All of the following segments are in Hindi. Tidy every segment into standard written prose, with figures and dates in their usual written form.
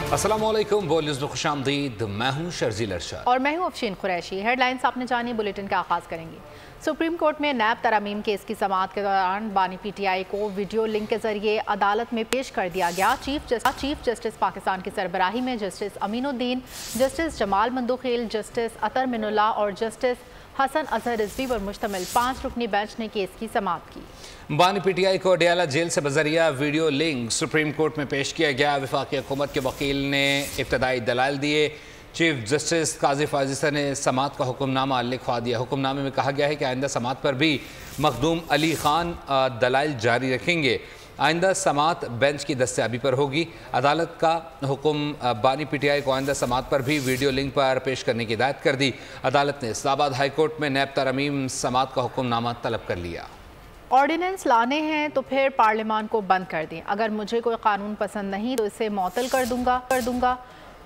अस्सलामुअलैकुम, बोल न्यूज़ में खुशामदीद। मैं हूं शर्जील अरशद और मैं हूं अफशीन कुरैशी। हेडलाइंस आपने जानी, बुलेटिन का आगाज करेंगे। सुप्रीम कोर्ट में नैब तरमीम केस की समाअत के दौरान बानी पीटीआई को वीडियो लिंक के जरिए अदालत में पेश कर दिया गया। चीफ जस्टिस पाकिस्तान की सरबराही में justice Aminuddin, justice Jamal Mandokhail, justice Athar Minallah और जस्टिस हसन अजहर रिजवी पर मुश्तमिल 5 रुकनी बेंच ने केस की समाअत की। बानी पीटीआई को अडयाला जेल से बजरिया वीडियो लिंक सुप्रीम कोर्ट में पेश किया गया। वफाकी हुकूमत के वकील ने इब्तदाई दलाल दिए। चीफ जस्टिस काजी फाजिसा ने समाअत का हुक्मनामा लिखवा दिया। हुक्मनामे में कहा गया है कि आइंदा समाअत पर भी मखदूम अली खान दलाइल जारी रखेंगे। आइंदा समाअत बेंच की दस्तयाबी पर होगी। अदालत का हुक्म बानी पीटीआई को आइंदा समाअत पर भी वीडियो लिंक पर पेश करने की हिदायत कर दी। अदालत ने इस्लामाबाद हाई कोर्ट में नैब तरमीम समाअत का हुक्मनामा तलब कर लिया। ऑर्डिनेंस लाने हैं तो फिर पार्लियामान को बंद कर दें। अगर मुझे कोई कानून पसंद नहीं तो इसे मुअत्तल कर दूंगा।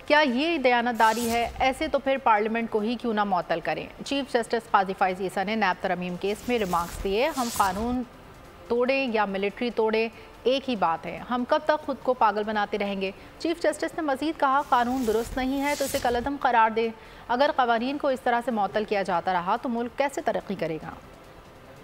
क्या ये दयानतदारी है? ऐसे तो फिर पार्लियामेंट को ही क्यों ना मुअत्तल करें। चीफ जस्टिस काजी फाजिसा ने नैब तरमीम केस में रिमार्क्स दिए। हम कानून तोड़े या मिलिट्री तोड़े, एक ही बात है। हम कब तक खुद को पागल बनाते रहेंगे। चीफ जस्टिस ने मजीद कहा, कानून दुरुस्त नहीं है तो इसे कलअदम करार दे। अगर कवानीन को इस तरह से मुअत्तल किया जाता रहा तो मुल्क कैसे तरक्की करेगा।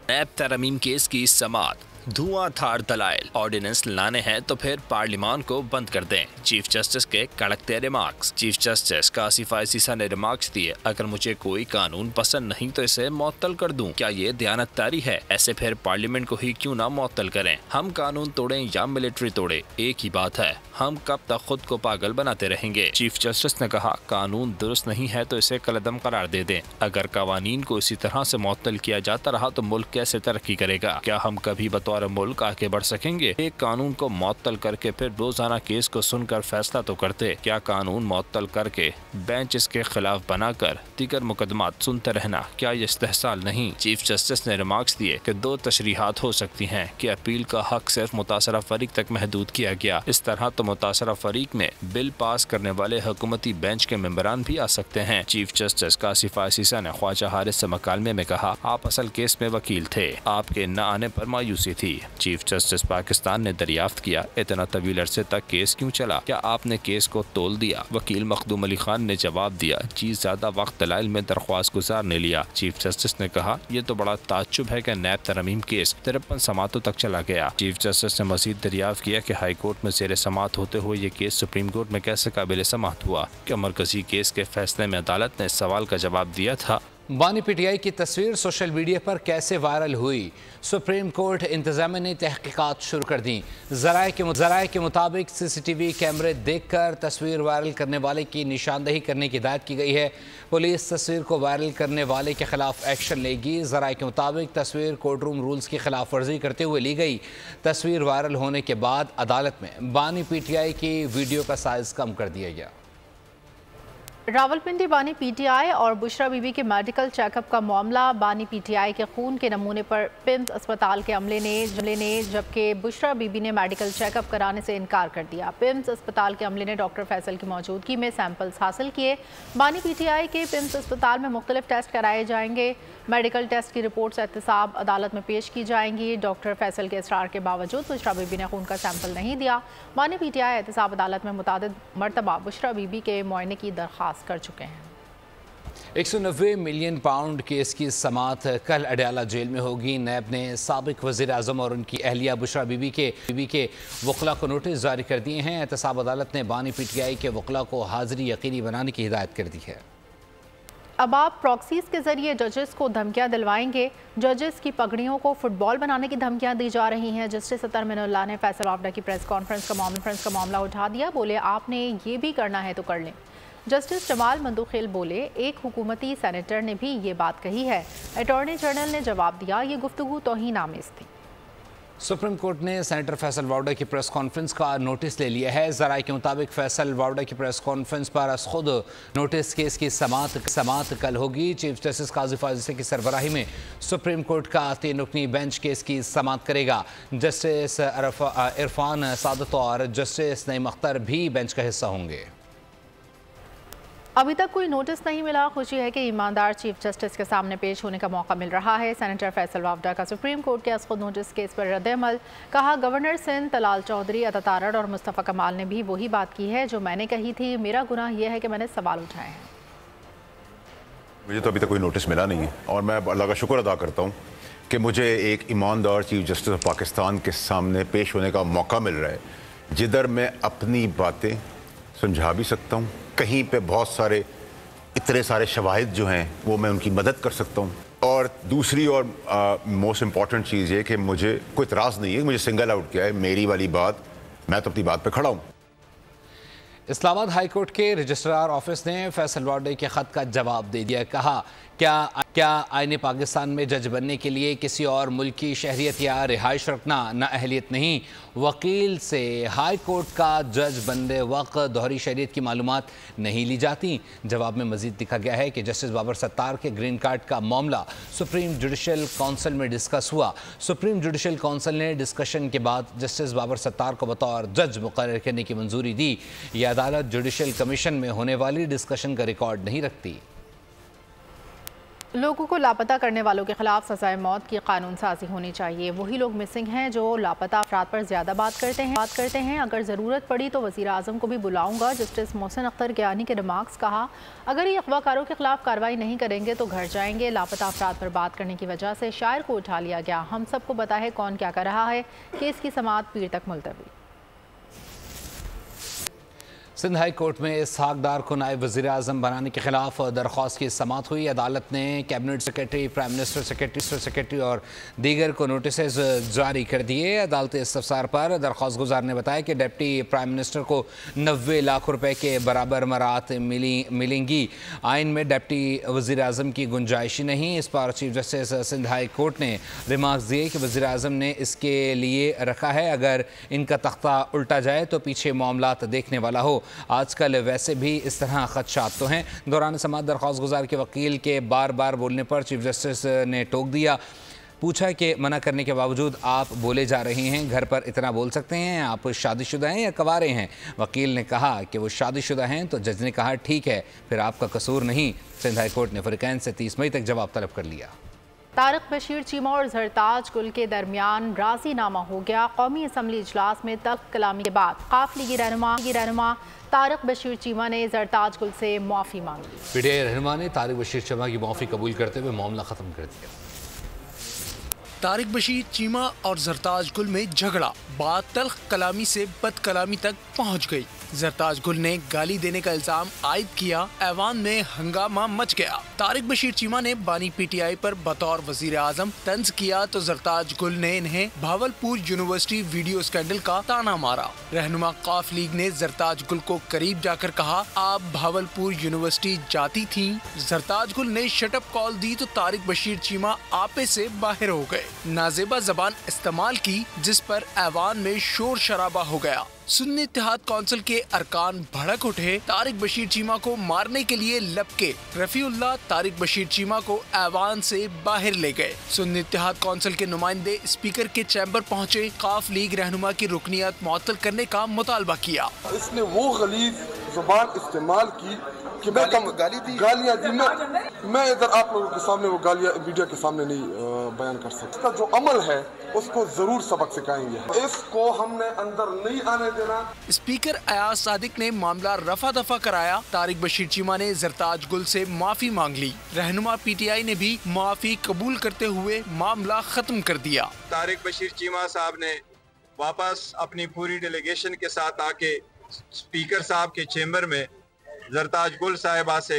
नैब तरमीम केस की समाअत, धुआंधार दलाइल, ऑर्डिनेंस लाने हैं तो फिर पार्लियामान को बंद कर दें। चीफ जस्टिस के कड़कते रिमार्क्स। चीफ जस्टिस काजी फाजिसा ने रिमार्क्स दिए, अगर मुझे कोई कानून पसंद नहीं तो इसे मुअत्तल कर दूं। क्या ये दयानतदारी है? ऐसे फिर पार्लियामेंट को ही क्यों ना मुअत्तल करें। हम कानून तोड़ें या मिलिट्री तोड़े, एक ही बात है। हम कब तक खुद को पागल बनाते रहेंगे। चीफ जस्टिस ने कहा, कानून दुरुस्त नहीं है तो इसे कलअदम करार दे दें। अगर कवानीन को इसी तरह से मुअत्तल किया जाता रहा तो मुल्क कैसे तरक्की करेगा। क्या हम कभी बतौर मुल्क आगे बढ़ सकेंगे। एक कानून को मुअत्तल करके फिर रोजाना केस को सुनकर फैसला तो करते। क्या कानून मुअत्तल करके बेंच इसके खिलाफ बनाकर दीगर मुकदमात सुनते रहना, क्या ये इस्तेहसाल नहीं। चीफ जस्टिस ने रिमार्क्स दिए कि 2 तशरीहात हो सकती हैं कि अपील का हक सिर्फ मुतासरा फरीक तक महदूद किया गया। इस तरह तो मुतासरा फरीक में बिल पास करने वाले हुकूमती बेंच के मेंबरान भी आ सकते हैं। चीफ जस्टिस काजी फाजिसा ने ख्वाजा हारिस से मकालमे में कहा, आप असल केस में वकील थे, आपके न आने पर मायूसी थी। चीफ जस्टिस पाकिस्तान ने दरियाफ्त किया, इतना तवील अरसे तक केस क्यों चला? क्या आपने केस को तोल दिया? वकील मखदूम अली खान ने जवाब दिया, जी ज्यादा वक्त दलाइल में दरख्वास्त गुजार ने लिया। चीफ जस्टिस ने कहा, यह तो बड़ा ताज्जुब है कि नैब तरमीम केस 53 समातों तक चला गया। चीफ जस्टिस ने मजीद दरियाफ्त किया कि हाई कोर्ट में ज़ेर समाअत होते हुए ये केस सुप्रीम कोर्ट में कैसे काबिल समाअत हुआ। क्या मरकजी केस के फैसले में अदालत ने इस सवाल का जवाब दिया था। बानी पीटीआई की तस्वीर सोशल मीडिया पर कैसे वायरल हुई। सुप्रीम कोर्ट इंतजामिया ने तहकीकात शुरू कर दी। ज़राए के मुताबिक सीसीटीवी कैमरे देखकर तस्वीर वायरल करने वाले की निशानदही करने की हिदायत की गई है। पुलिस तस्वीर को वायरल करने वाले के खिलाफ एक्शन लेगी। ज़राए के मुताबिक तस्वीर कोर्ट रूम रूल्स की खिलाफ वर्जी करते हुए ली गई। तस्वीर वायरल होने के बाद अदालत में बानी पीटीआई की वीडियो का साइज कम कर दिया गया। रावलपिंडी बानी पीटीआई और बुशरा बीबी के मेडिकल चेकअप का मामला। बानी पीटीआई के खून के नमूने पर पिम्स अस्पताल के अमले ने जबकि बुशरा बीबी ने मेडिकल चेकअप कराने से इनकार कर दिया। पिम्स अस्पताल के अमले ने डॉक्टर फैसल की मौजूदगी में सैंपल्स हासिल किए। बानी पीटीआई के पिम्स अस्पताल में मुख्तलिफ टेस्ट कराए जाएंगे। मेडिकल टेस्ट की रिपोर्ट्स एहतसाब अदालत में पेश की जाएंगी। डॉक्टर फैसल के इसरार के बावजूद बुशरा बीबी ने खून का सैंपल नहीं दिया। बानी पीटीआई एहतसाब अदालत में मुतादिद मरतबा बुशरा बीबी के मुआयने की दरख्वास्त कर चुके हैं। 190 मिलियन पाउंड केस की समाअत कल अडयाला जेल में होगी। नैब ने साबिक वज़ीर आज़म और उनकी अहलिया बुशरा बीबी के वकला को नोटिस जारी कर दिए हैं। एहतसाब अदालत ने बानी पीटीआई के वकला को हाजिरी यकीनी बनाने की हिदायत कर दी है। अब आप प्रॉक्सीज के जरिए जजेस को धमकियां दिलवाएंगे। जजेस की पगड़ियों को फुटबॉल बनाने की धमकियां दी जा रही हैं। जस्टिस अतर मिनुल्लाह ने फैसल वावडा की प्रेस कॉन्फ्रेंस का मामला उठा दिया। बोले, आपने ये भी करना है तो कर लें। जस्टिस जमाल मंदोखेल बोले, एक हुकूमती सेनेटर ने भी ये बात कही है। अटॉर्नी जनरल ने जवाब दिया, ये गुफ्तगू तौहीन आमेज थी। सुप्रीम कोर्ट ने सेनेटर फैसल वावडा की प्रेस कॉन्फ्रेंस का नोटिस ले लिया है। ज़राए के मुताबिक फैसल वावडा की प्रेस कॉन्फ्रेंस पर खुद नोटिस केस की समाअत कल होगी। चीफ जस्टिस काजी फाजिसा की सरबराही में सुप्रीम कोर्ट का 3 रुकनी बेंच केस की समाअत करेगा। जस्टिस इरफान सादत और जस्टिस नईम अख्तर भी बेंच का हिस्सा होंगे। अभी तक कोई नोटिस नहीं मिला। खुशी है कि ईमानदार चीफ जस्टिस के सामने पेश होने का मौका मिल रहा है। सेनेटर फैसल वावडा का सुप्रीम कोर्ट के खुद नोटिस केस पर रद्द-ए-अमल। कहा, गवर्नर सिंध तलाल चौधरी, अता तारड़ और मुस्तफ़ा कमाल ने भी वही बात की है जो मैंने कही थी। मेरा गुनाह यह है कि मैंने सवाल उठाए हैं। मुझे तो अभी तक कोई नोटिस मिला नहीं है और मैं अल्लाह का शुक्र अदा करता हूँ कि मुझे एक ईमानदार चीफ जस्टिस ऑफ पाकिस्तान के सामने पेश होने का मौका मिल रहा है, जिधर मैं अपनी बातें समझा भी सकता हूँ। कहीं पे बहुत सारे इतने सारे शवाहिद जो हैं वो मैं उनकी मदद कर सकता हूँ। और दूसरी और मोस्ट इम्पॉर्टेंट चीज़ ये कि मुझे कोई इतराज़ नहीं है, मुझे सिंगल आउट किया है, मेरी वाली बात, मैं तो अपनी बात पे खड़ा हूँ। इस्लामाबाद हाई कोर्ट के रजिस्ट्रार ऑफिस ने फैसल वावडे के ख़त का जवाब दे दिया। कहा, क्या आईने पाकिस्तान में जज बनने के लिए किसी और मुल्क की शहरियत या रिहाइश रखना नाअहलियत नहीं। वकील से हाई कोर्ट का जज बनते वक्त दोहरी शहरियत की मालूमात नहीं ली जाती। जवाब में मजीद लिखा गया है कि जस्टिस बाबर सत्तार के ग्रीन कार्ड का मामला सुप्रीम जुडिशल काउंसिल में डिस्कस हुआ। सुप्रीम जुडिशल काउंसिल ने डिस्कशन के बाद जस्टिस बाबर सत्तार को बतौर जज मुकर्रर करने की मंजूरी दी। यह अदालत जुडिशल कमीशन में होने वाली डिस्कशन का रिकॉर्ड नहीं रखती। लोगों को लापता करने वालों के खिलाफ सजाए मौत की कानून साजी होनी चाहिए। वही लोग मिसिंग हैं जो लापता अफराद पर ज़्यादा बात करते हैं। अगर ज़रूरत पड़ी तो वज़ीर आज़म को भी बुलाऊंगा। जस्टिस मोहसिन अख्तर गियानी के रिमार्क्स। कहा, अगर ये अगवाकारों के खिलाफ कार्रवाई नहीं करेंगे तो घर जाएंगे। लापता अफराद पर बात करने की वजह से शायर को उठा लिया गया। हम सबको पता है कौन क्या कर रहा है। केस की समाअत पीर तक मुलतवी। सिंध हाई कोर्ट में इसहाक डार को नायब वज़ीर आज़म बनाने के खिलाफ दरख्वास्त की समाअत हुई। अदालत ने cabinet secretary, prime minister secretary और दीगर को नोटिस जारी कर दिए। अदालत इस्तफसार पर दरख्वास्त गुजार ने बताया कि डिप्टी प्राइम मिनिस्टर को 90 लाख रुपए के बराबर मराहत मिलेंगी। आइन में डिप्टी वज़ीर आज़म की गुंजाइश नहीं। इस पर chief justice Sindh high court ने रिमार्क्स दिए कि वज़ीर आज़म ने इसके लिए रखा है, अगर इनका तख्ता उल्टा जाए तो पीछे मामलात देखने वाला हो। आजकल वैसे भी इस तरह खदशात तो हैं। दौरान समाअत दरख्वास्त गुजार के वकील के बार बार बोलने पर चीफ जस्टिस ने टोक दिया। पूछा कि मना करने के बावजूद आप बोले जा रहे हैं, घर पर इतना बोल सकते हैं, आप शादीशुदा हैं या कवारे हैं? वकील ने कहा कि वो शादीशुदा हैं तो जज ने कहा ठीक है, फिर आपका कसूर नहीं। सिंध हाई कोर्ट ने फरीकैन से 30 मई तक जवाब तलब कर लिया। तारिक बशीर चीमा और जरताज गुल के दरमियान राजीनामा हो गया। कौमी असम्बली इजलास में तल्ख कलामी के बाद काफ लीगी रहनुमा तारिक बशीर चीमा ने जरताज गुल से माफ़ी मांगी। पीटीआई रहनुमा ने तारिक बशीर चीमा की माफ़ी कबूल करते हुए मामला ख़त्म कर दिया। तारिक बशीर चीमा और जरताज गुल में झगड़ा, बात तल्ख कलामी से बद कलामी तक पहुँच गई। जरताज गुल ने गाली देने का इल्जाम आयद किया। ऐवान में हंगामा मच गया। तारिक बशीर चीमा ने बानी पीटीआई पर बतौर वजीर आजम तंज किया तो जरताज गुल ने इन्हें भावलपुर यूनिवर्सिटी वीडियो स्कैंडल का ताना मारा। रहनुमा काफ लीग ने जरताज गुल को करीब जाकर कहा, आप भावलपुर यूनिवर्सिटी जाती थी। जरताज गुल ने शटअप कॉल दी तो तारिक बशीर चीमा आपे से बाहर हो गए। नाजेबा जबान इस्तेमाल की जिस पर ऐवान में शोर शराबा हो गया। सुन्नी इत्तेहाद काउंसिल के अरकान भड़क उठे। तारिक बशीर चीमा को मारने के लिए लपके। रफीउल्लाह तारिक बशीर चीमा को ऐवान से बाहर ले गए। सुन्नी इत्तेहाद काउंसिल के नुमाइंदे स्पीकर के चैम्बर पहुंचे। काफ लीग रहनुमा की रुकनियत मुअत्तल करने का मुतालबा किया। इसने वो गलीज जुबान इस्तेमाल की कि गालियाँ दी। मैं इधर आप लोगों के सामने वो गालियाँ मीडिया के सामने नहीं बयान कर सकता। इसका जो अमल है उसको जरूर सबक सिखाएंगे। इसको हमने अंदर नहीं आने देना। स्पीकर अयाज सादिक ने मामला रफा दफा कराया। तारिक बशीर चीमा ने जरताज गुल से माफी मांग ली। रहनुमा पीटीआई ने भी माफी कबूल करते हुए मामला खत्म कर दिया। तारिक बशीर चीमा साहब ने वापस अपनी पूरी डेलीगेशन के साथ आके स्पीकर साहब के चेम्बर में जरताज गुल साहिबा से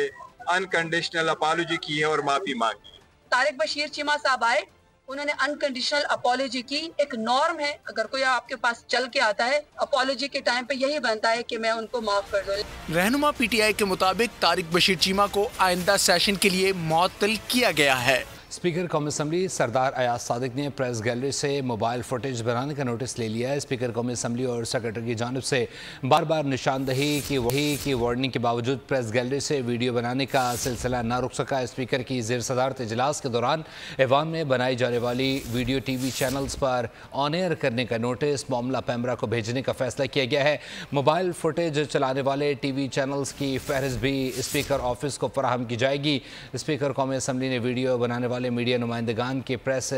अनकंडीशनल अपॉलॉजी की है और माफी मांगी। तारिक बशीर चीमा साहब आए, उन्होंने अनकंडीशनल अपॉलॉजी की। एक नॉर्म है, अगर कोई आपके पास चल के आता है अपॉलॉजी के टाइम पे यही बनता है कि मैं उनको माफ कर दूं। रहनुमा पीटीआई के मुताबिक तारिक बशीर चीमा को आइंदा सेशन के लिए मुअत्तल किया गया है। स्पीकर कौमी असम्बली सरदार अयाज सादिक ने प्रेस गैलरी से मोबाइल फुटेज बनाने का नोटिस ले लिया है। स्पीकर कौमी असम्बली और सेक्रेटरी की जानिब से बार बार निशानदही की वार्निंग के बावजूद प्रेस गैलरी से वीडियो बनाने का सिलसिला न रुक सका। स्पीकर की ज़ेर सदारत इजलास के दौरान ऐवान में बनाई जाने वाली वीडियो TV चैनल्स पर ऑन एयर करने का नोटिस मामला पैमरा को भेजने का फैसला किया गया है। मोबाइल फुटेज चलाने वाले TV चैनल्स की फहरिस्त भी स्पीकर ऑफिस को फराहम की जाएगी। स्पीकर कौमी असम्बली ने वीडियो बनाने वाले मीडिया नुमाइंदगान के प्रेस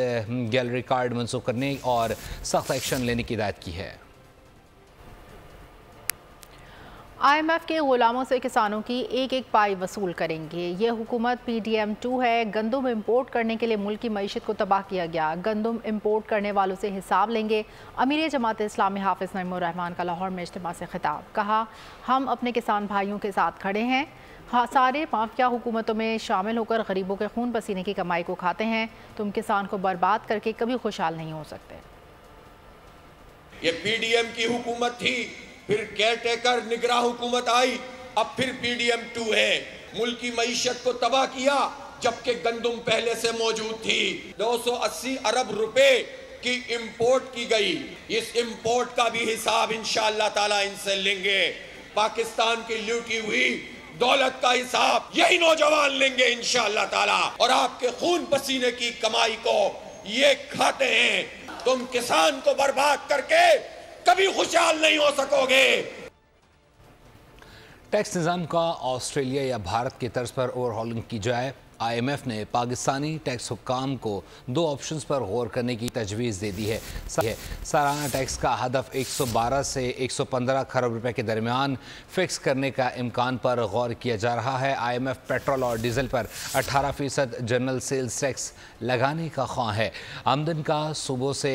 गैलरी कार्ड मंसूख करने और सख्त एक्शन लेने की हिदायत की है। IMF के गुलामों से किसानों की एक एक पाई वसूल करेंगे। ये हुकूमत PDM2 है। गंदम इंपोर्ट करने के लिए मुल्क की मईशत को तबाह किया गया। गंदम इंपोर्ट करने वालों से हिसाब लेंगे। अमीर जमात इस्लामी हाफिज नईमुर रहमान का लाहौर में इज्तिमा से खिताब। कहा, हम अपने किसान भाइयों के साथ खड़े हैं। सारे माफिया हुकूमतों में शामिल होकर गरीबों के खून पसीने की कमाई को खाते हैं। तुम किसान को बर्बाद करके कभी खुशहाल नहीं हो सकते। ये PDM की हुकूमत थी, फिर केयरटेकर निगरां हुकूमत आई, अब फिर PDM2 है। मुल्क की मईशत को तबाह किया जबकि गंदम पहले से मौजूद थी। 280 अरब रुपए की इंपोर्ट की गई। इस इंपोर्ट का भी हिसाब इंशाअल्लाह ताला इनसे लेंगे। पाकिस्तान की लूटी हुई दौलत का हिसाब यही नौजवान लेंगे इंशाअल्लाह ताला। और आपके खून पसीने की कमाई को ये खाते हैं। तुम किसान को बर्बाद करके कभी खुशहाल नहीं हो सकोगे। टैक्स निज़ाम का ऑस्ट्रेलिया या भारत की तर्ज पर ओवरहॉलिंग की जाए। IMF ने पाकिस्तानी टैक्स हुक्काम को 2 ऑप्शंस पर गौर करने की तजवीज़ दे दी है। सालाना टैक्स का हदफ 112 से 115 खरब रुपए के दरमियान फिक्स करने का इम्कान पर गौर किया जा रहा है। IMF पेट्रोल और डीजल पर 18% जनरल सेल्स टैक्स लगाने का ख्वाह है। आमदन का सूबों से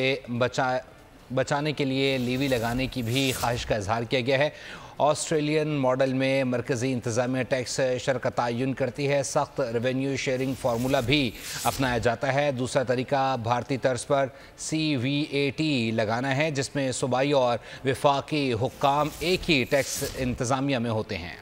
बचाने के लिए लीवी लगाने की भी ख्वाहिश का इजहार किया गया है। ऑस्ट्रेलियन मॉडल में मरकज़ी इंतज़ामिया टैक्स शर का तयन करती है। सख्त रेवेन्यू शेयरिंग फार्मूला भी अपनाया जाता है। दूसरा तरीका भारतीय तर्ज पर CVAT लगाना है, जिसमें सूबाई और वफाकी हुक्काम एक ही टैक्स इंतज़ामिया में होते हैं।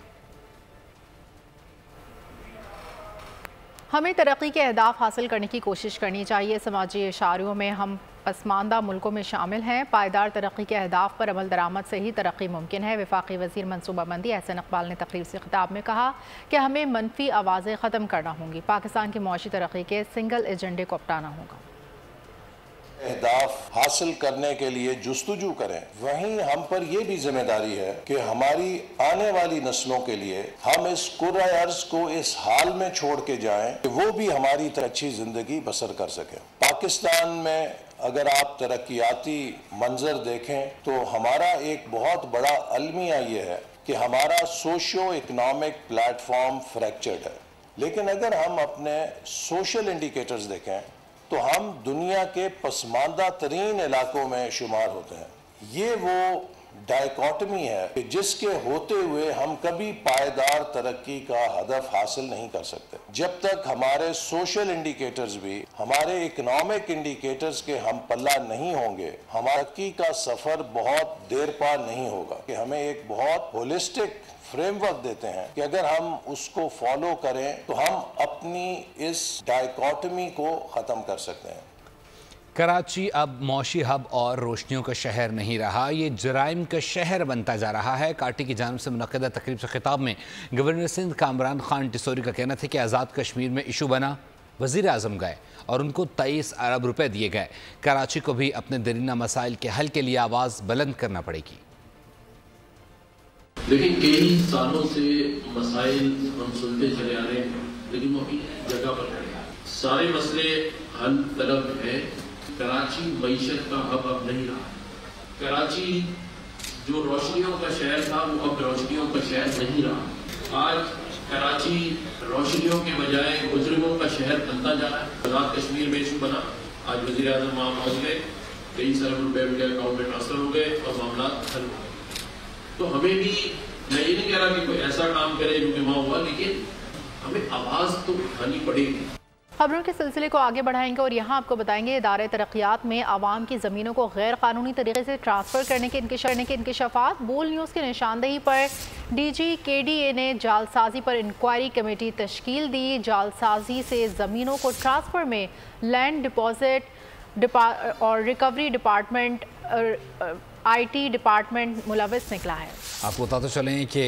हमें तरक्की के अहदाफ हासिल करने की कोशिश करनी चाहिए। समाजी इशारों में हम पसमानदा मुल्कों में शामिल हैं। पायदार तरक्की के अहदाफ पर अमल दरामद से ही तरक्की मुमकिन है। वफाकी वज़ीर मनसूबाबंदी एहसन इकबाल ने तकरीर से खिताब में कहा कि हमें मनफी आवाज़ें ख़त्म करना होंगी। पाकिस्तान की मुआशी तरक्की के सिंगल एजेंडे को अपनाना होगा। अहदाफ हासिल करने के लिए जुस्तजू करें। वहीं हम पर यह भी जिम्मेदारी है कि हमारी आने वाली नस्लों के लिए हम इस कुर्रा अर्ज़ को इस हाल में छोड़ के जाएं कि वो भी हमारी अच्छी जिंदगी बसर कर सकें। पाकिस्तान में अगर आप तरक्याती मंजर देखें तो हमारा एक बहुत बड़ा अलमिया ये है कि हमारा सोशो इकनॉमिक प्लेटफॉर्म फ्रैक्चर्ड है। लेकिन अगर हम अपने सोशल इंडिकेटर्स देखें तो हम दुनिया के पसमानदा तरीन इलाकों में शुमार होते हैं। ये वो डायकॉटमी है कि जिसके होते हुए हम कभी पायदार तरक्की का हदफ हासिल नहीं कर सकते। जब तक हमारे सोशल इंडिकेटर्स भी हमारे इकोनॉमिक इंडिकेटर्स के हम पल्ला नहीं होंगे, हमारा तरक्की का सफर बहुत देर पा नहीं होगा। कि हमें एक बहुत होलिस्टिक फ्रेमवर्क देते हैं कि अगर हम उसको फॉलो करें तो हम अपनी इस डायकॉटमी को ख़त्म कर सकते हैं। कराची अब मौशी हब और रोशनियों का शहर नहीं रहा, ये जराइम का शहर बनता जा रहा है। काटी की जानिब से मुनक़्क़दा तकरीब से खिताब में गवर्नर सिंध कामरान खान टिसोरी का कहना था कि आज़ाद कश्मीर में इशू बना, वज़ीर आज़म गए और उनको 23 अरब रुपए दिए गए। कराची को भी अपने दरीना मसाइल के हल के लिए आवाज़ बुलंद करना पड़ेगी। लेकिन कई सालों से मसाइल हम सुनते चले आ रहे हैं, लेकिन वो अभी जगह पर खड़े हैं। सारे मसले हल तलब है। कराची मईशत का हब अब नहीं रहा। कराची जो रोशनियों का शहर था वो अब रोशनियों का शहर नहीं रहा। आज कराची रोशनियों के बजाय मुजरिमों का शहर बनता जा रहा है। आज़ाद कश्मीर में इशू बना, आज वज़ीर आज़म वहाँ पहुँच गए, 23 अरब रुपए उनके अकाउंट में ट्रांसफर हो गए और मामला हल हो गए। तो हमें भी, मैं ये नहीं कह रहा कि कोई ऐसा काम करे जो कि वहाँ हुआ, लेकिन हमें आवाज़ तो उठानी पड़ेगी। खबरों के सिलसिले को आगे बढ़ाएंगे और यहाँ आपको बताएंगे इदारे तरक्यात में आवाम की ज़मीनों को गैर कानूनी तरीके से ट्रांसफ़र करने के इंकशाफात। बोल न्यूज़ की निशानदेही पर DGKDA ने जालसाजी पर इंक्वायरी कमेटी तश्कील दी। जालसाजी से ज़मीनों को ट्रांसफ़र में लैंड डिपॉजिट और रिकवरी डिपार्टमेंट IT डिपार्टमेंट मुलविस निकला है। आपको बताते चलें कि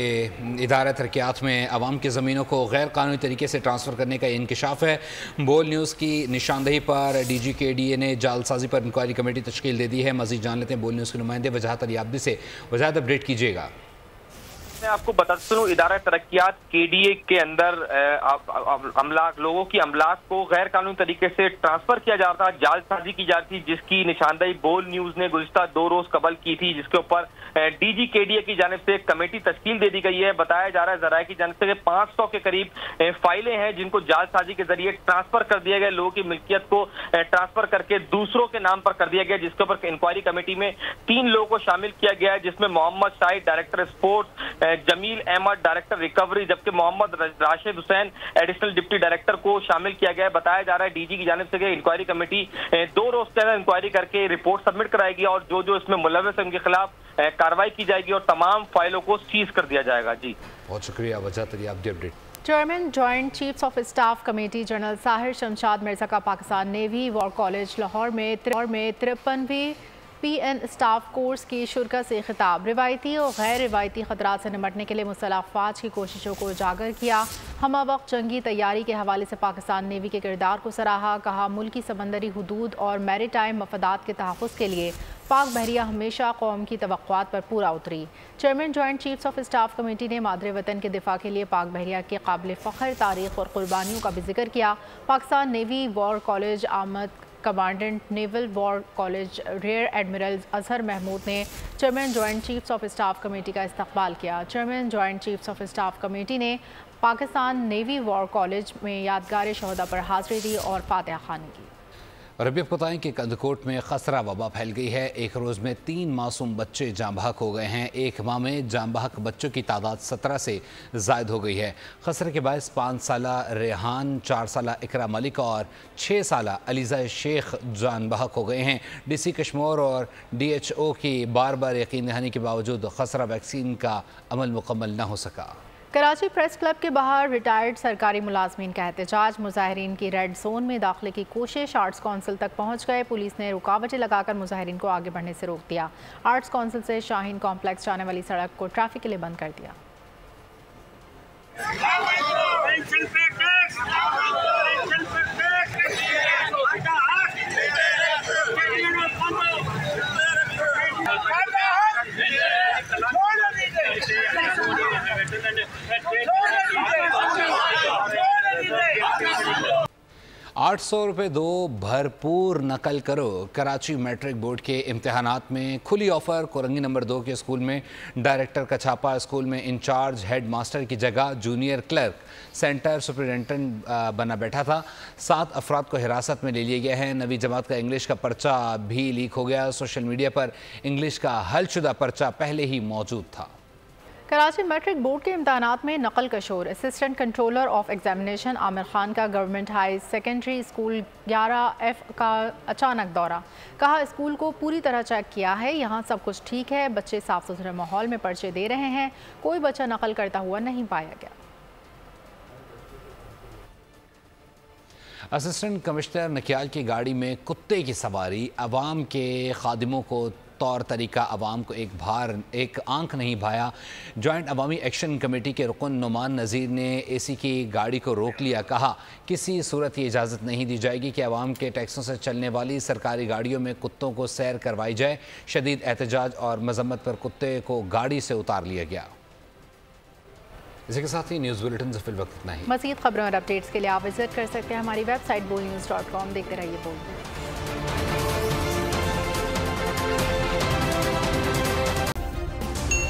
इदारा तरक्यात में अवाम की ज़मीनों को गैर कानूनी तरीके से ट्रांसफ़र करने का इंकशाफ है। बोल न्यूज़ की निशानदेही पर DGKDA ने जालसाजी पर इंक्वायरी कमेटी तश्कील दे दी है। मज़ीद जान लेते हैं बोल न्यूज़ के नुमाइंदे वजाहत अली आब्दी से। वजाहत अपडेट कीजिएगा। मैं आपको बताता चलूं इदारा तरक्यात KDA के अंदर लोगों की अमलाक को गैर कानूनी तरीके से ट्रांसफर किया जा रहा था, जालसाजी की जा रही थी, जिसकी निशानदेही बोल न्यूज़ ने गुज़िश्ता 2 रोज कबल की थी, जिसके ऊपर DGKDA की जानिब से एक कमेटी तश्कील दे दी गई है। बताया जा रहा है ज़राए की जानिब से 500 के करीब फाइलें हैं जिनको जालसाजी के जरिए ट्रांसफर कर दिया गया, लोगों की मिल्कियत को ट्रांसफर करके दूसरों के नाम पर कर दिया गया, जिसके ऊपर इंक्वायरी कमेटी में 3 लोगों को शामिल किया गया है, जिसमें Mohammad Shahid director sports, Jamil Ahmad director recovery, जबकि Mohammad Rashid Hussain additional deputy director को शामिल किया गया है। बताया जा रहा है DG की जानिब से इंक्वायरी कमेटी 2 रोज के अंदर इंक्वायरी करके रिपोर्ट सबमिट कराएगी और जो इसमें मुलविस है उनके खिलाफ कार्रवाई की जाएगी और तमाम फाइलों को सीज कर दिया जाएगा। जी बहुत शुक्रिया Wajahat Ali Abdi update. Chairman joint chiefs of staff committee general Sahir Shamshad Mirza का Pakistan navy war college Lahore में 53वीं PN स्टाफ कोर्स की शुरका से खिताब। रिवायती और गैर रिवायती खतरात से निपटने के लिए मुसल्लह अफवाज की कोशिशों को उजागर किया। हमा वक्त जंगी तैयारी के हवाले से पाकिस्तान नेवी के किरदार को सराहा। कहा मुल्की समंदरी हुदूद और मैरीटाइम मफादात के तहफ़्फ़ुज़ के लिए पाक बहरिया हमेशा कौम की तवक्कुआत पर पूरा उतरी। Chairman joint chiefs of staff committee ने मादरे वतन के दिफा के लिए पाक बहरिया के काबिल फ़ख्र तारीख़ और कुर्बानियों का भी जिक्र किया। पाकिस्तान नेवी वॉर कॉलेज आमद commandant naval war college rear admiral Azhar Mahmood ने chairman joint chiefs of staff committee का इस्तकबाल किया। Chairman joint chiefs of staff committee ने पाकिस्तान नेवी वॉर कॉलेज में यादगार शहदा पर हाज़िरी दी और फातिहा खानी की। और अभी आपको बताएं कि कंदकोट में खसरा वबा फैल गई है। एक रोज़ में 3 मासूम बच्चे जाँ बहक हो गए हैं। एक माह में जाँ बहक बच्चों की तादाद 17 से ज़ायद हो गई है। खसरे के बायस 5 साला रेहान, 4 साला इकरा मलिक और 6 साला अलीज़ा शेख जान बहक हो गए हैं। DC कश्मीर और DHO की बार बार यकीन दहानी के बावजूद खसरा वैक्सीन का अमल मुकम्मल न हो सका। कराची प्रेस क्लब के बाहर रिटायर्ड सरकारी मुलाजमीन का एहतजाज। मुजाहिरीन की रेड जोन में दाखिले की कोशिश। आर्ट्स काउंसिल तक पहुंच गए। पुलिस ने रुकावटें लगाकर मुजाहिरीन को आगे बढ़ने से रोक दिया। आर्ट्स काउंसिल से शाहीन कॉम्प्लेक्स जाने वाली सड़क को ट्रैफिक के लिए बंद कर दिया। ₹800 दो, भरपूर नकल करो। कराची मैट्रिक बोर्ड के इम्तहानात में खुली ऑफ़र। कोरंगी नंबर 2 के स्कूल में डायरेक्टर का छापा। स्कूल में इंचार्ज हेड मास्टर की जगह जूनियर क्लर्क सेंटर सुपरिटेंडेंट बना बैठा था। 7 अफराद को हिरासत में ले लिए गए हैं। 9वीं जमात का इंग्लिश का पर्चा भी लीक हो गया। सोशल मीडिया पर इंग्लिश का हलशुदा पर्चा पहले ही मौजूद था। कराची मैट्रिक बोर्ड के इम्तहानात में नकल का शोर। Assistant controller of examination Aamir Khan का government high secondary school 11F का अचानक दौरा। कहा स्कूल को पूरी तरह चेक किया है, यहाँ सब कुछ ठीक है, बच्चे साफ सुथरे माहौल में पर्चे दे रहे हैं, कोई बच्चा नकल करता हुआ नहीं पाया गया। असिस्टेंट कमिश्नर नकियाल की गाड़ी में कुत्ते की सवारी। अवाम के खादिमों को तौर तरीका अवाम को एक आंख नहीं भाया। जॉइंट अवामी एक्शन कमेटी के रुकन नुमान नज़ीर ने AC की गाड़ी को रोक लिया। कहा किसी सूरत ये इजाज़त नहीं दी जाएगी कि अवाम के टैक्सों से चलने वाली सरकारी गाड़ियों में कुत्तों को सैर करवाई जाए। शदीद एहतजाज और मजम्मत पर कुत्ते को गाड़ी से उतार लिया गया। इसी के साथ ही न्यूज़ बुलेटिन से फिलहाल इतना ही। मज़ीद खबरों और अपडेट्स के लिए आप विजिट कर सकते हैं हमारी वेबसाइट bolnews.com। देखते रहिए बोल न्यूज़।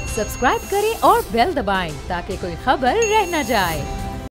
सब्सक्राइब करें और बेल दबाएं ताकि कोई खबर रह न जाए।